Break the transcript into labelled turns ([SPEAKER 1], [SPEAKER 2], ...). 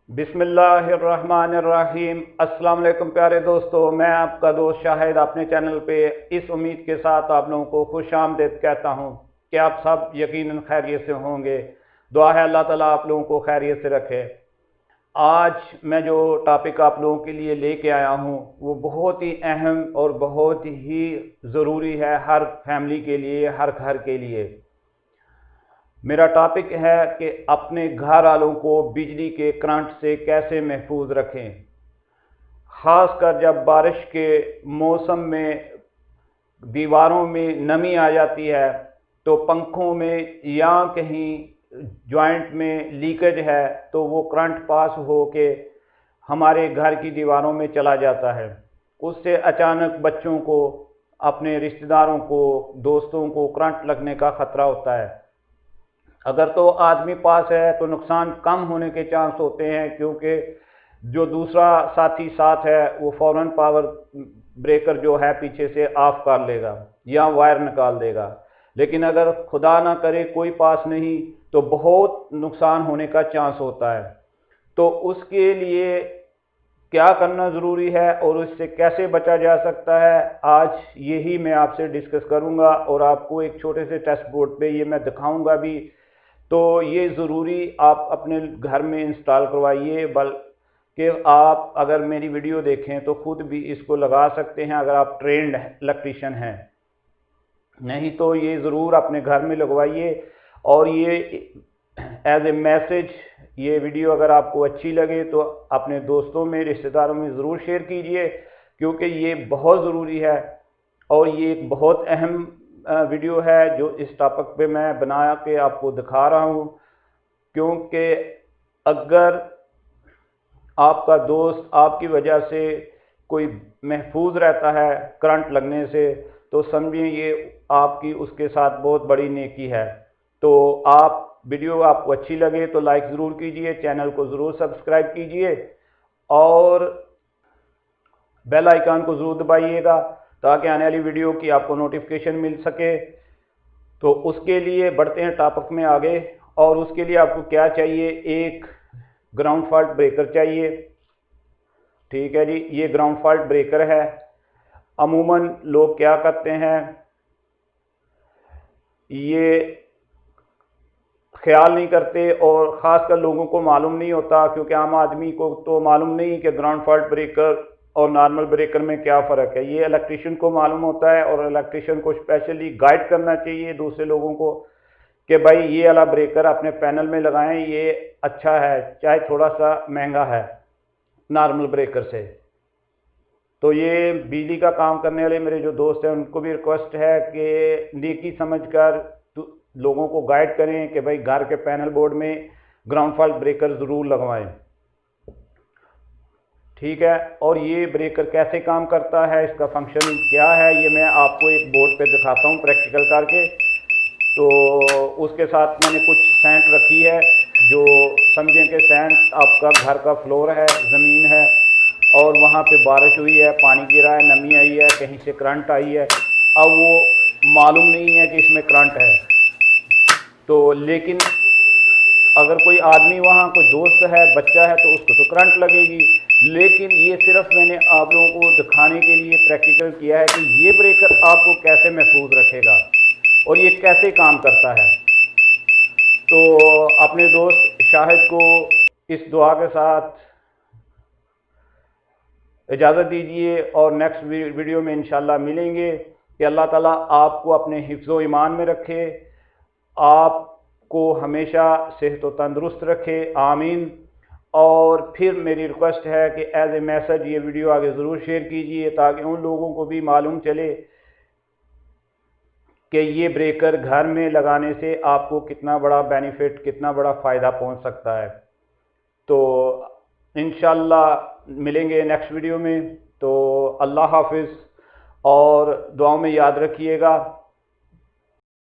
[SPEAKER 1] बिस्मिल्लाहिर्रहमानिर्रहीम। अस्सलाम वालेकुम प्यारे दोस्तों, मैं आपका दोस्त शाहिद अपने चैनल पे इस उम्मीद के साथ आप लोगों को खुश आमदीद कहता हूँ कि आप सब यकीनन खैरियत से होंगे। दुआ है अल्लाह ताला आप लोगों को खैरियत से रखे। आज मैं जो टॉपिक आप लोगों के लिए लेके आया हूँ वो बहुत ही अहम और बहुत ही ज़रूरी है हर फैमिली के लिए, हर घर के लिए। मेरा टॉपिक है कि अपने घर वालों को बिजली के करंट से कैसे महफूज रखें। ख़ास कर जब बारिश के मौसम में दीवारों में नमी आ जाती है तो पंखों में या कहीं जॉइंट में लीकेज है तो वो करंट पास हो के हमारे घर की दीवारों में चला जाता है। उससे अचानक बच्चों को, अपने रिश्तेदारों को, दोस्तों को करंट लगने का ख़तरा होता है। अगर तो आदमी पास है तो नुकसान कम होने के चांस होते हैं, क्योंकि जो दूसरा साथी साथ है वो फौरन पावर ब्रेकर जो है पीछे से ऑफ कर लेगा या वायर निकाल देगा। लेकिन अगर खुदा ना करे कोई पास नहीं तो बहुत नुकसान होने का चांस होता है। तो उसके लिए क्या करना ज़रूरी है और उससे कैसे बचा जा सकता है, आज यही मैं आपसे डिस्कस करूंगा और आपको एक छोटे से टेस्ट बोर्ड पे ये मैं दिखाऊंगा भी। तो ये ज़रूरी आप अपने घर में इंस्टॉल करवाइए, बल्कि आप अगर मेरी वीडियो देखें तो ख़ुद भी इसको लगा सकते हैं अगर आप ट्रेंड इलेक्ट्रीशियन हैं। नहीं तो ये ज़रूर अपने घर में लगवाइए। और ये एज ए मैसेज, ये वीडियो अगर आपको अच्छी लगे तो अपने दोस्तों में, रिश्तेदारों में ज़रूर शेयर कीजिए, क्योंकि ये बहुत ज़रूरी है और ये एक बहुत अहम वीडियो है जो इस टॉपिक पे मैं बना के आपको दिखा रहा हूँ। क्योंकि अगर आपका दोस्त आपकी वजह से कोई महफूज रहता है करंट लगने से तो समझिए ये आपकी उसके साथ बहुत बड़ी नेकी है। तो आप वीडियो आपको अच्छी लगे तो लाइक ज़रूर कीजिए, चैनल को ज़रूर सब्सक्राइब कीजिए और बेल आइकन को ज़रूर दबाइएगा ताकि आने वाली वीडियो की आपको नोटिफिकेशन मिल सके। तो उसके लिए बढ़ते हैं टॉपिक में आगे। और उसके लिए आपको क्या चाहिए, एक ग्राउंड फॉल्ट ब्रेकर चाहिए। ठीक है जी, ये ग्राउंड फॉल्ट ब्रेकर है। अमूमन लोग क्या करते हैं, ये ख्याल नहीं करते और ख़ासकर लोगों को मालूम नहीं होता, क्योंकि आम आदमी को तो मालूम नहीं कि ग्राउंड फॉल्ट ब्रेकर और नॉर्मल ब्रेकर में क्या फ़र्क है। ये इलेक्ट्रीशियन को मालूम होता है और इलेक्ट्रीशियन को स्पेशली गाइड करना चाहिए दूसरे लोगों को कि भाई ये वाला ब्रेकर अपने पैनल में लगाएं, ये अच्छा है, चाहे थोड़ा सा महंगा है नॉर्मल ब्रेकर से। तो ये बिजली का काम करने वाले मेरे जो दोस्त हैं उनको भी रिक्वेस्ट है कि नेकी समझकर लोगों को गाइड करें कि भाई घर के पैनल बोर्ड में ग्राउंड फॉल्ट ब्रेकर ज़रूर लगवाएं। ठीक है, और ये ब्रेकर कैसे काम करता है, इसका फंक्शन क्या है, ये मैं आपको एक बोर्ड पे दिखाता हूँ प्रैक्टिकल करके। तो उसके साथ मैंने कुछ सैंट रखी है, जो समझें कि सैंट आपका घर का फ्लोर है, ज़मीन है और वहाँ पे बारिश हुई है, पानी गिरा है, नमी आई है, कहीं से करंट आई है। अब वो मालूम नहीं है कि इसमें करंट है, तो लेकिन अगर कोई आदमी वहाँ कोई दोस्त है, बच्चा है, तो उसको तो करंट लगेगी। लेकिन ये सिर्फ मैंने आप लोगों को दिखाने के लिए प्रैक्टिकल किया है कि ये ब्रेकर आपको कैसे महफूज रखेगा और ये कैसे काम करता है। तो अपने दोस्त शाहिद को इस दुआ के साथ इजाज़त दीजिए और नेक्स्ट वीडियो में इंशाल्लाह मिलेंगे। कि अल्लाह ताला आपको अपने हिफ्ज़ो ईमान में रखे, आपको हमेशा सेहत व तंदुरुस्त रखे, आमीन। और फिर मेरी रिक्वेस्ट है कि एज ए मैसेज ये वीडियो आगे ज़रूर शेयर कीजिए ताकि उन लोगों को भी मालूम चले कि ये ब्रेकर घर में लगाने से आपको कितना बड़ा बेनिफिट, कितना बड़ा फ़ायदा पहुंच सकता है। तो इंशाल्लाह मिलेंगे नेक्स्ट वीडियो में। तो अल्लाह हाफिज़ और दुआओं में याद रखिएगा।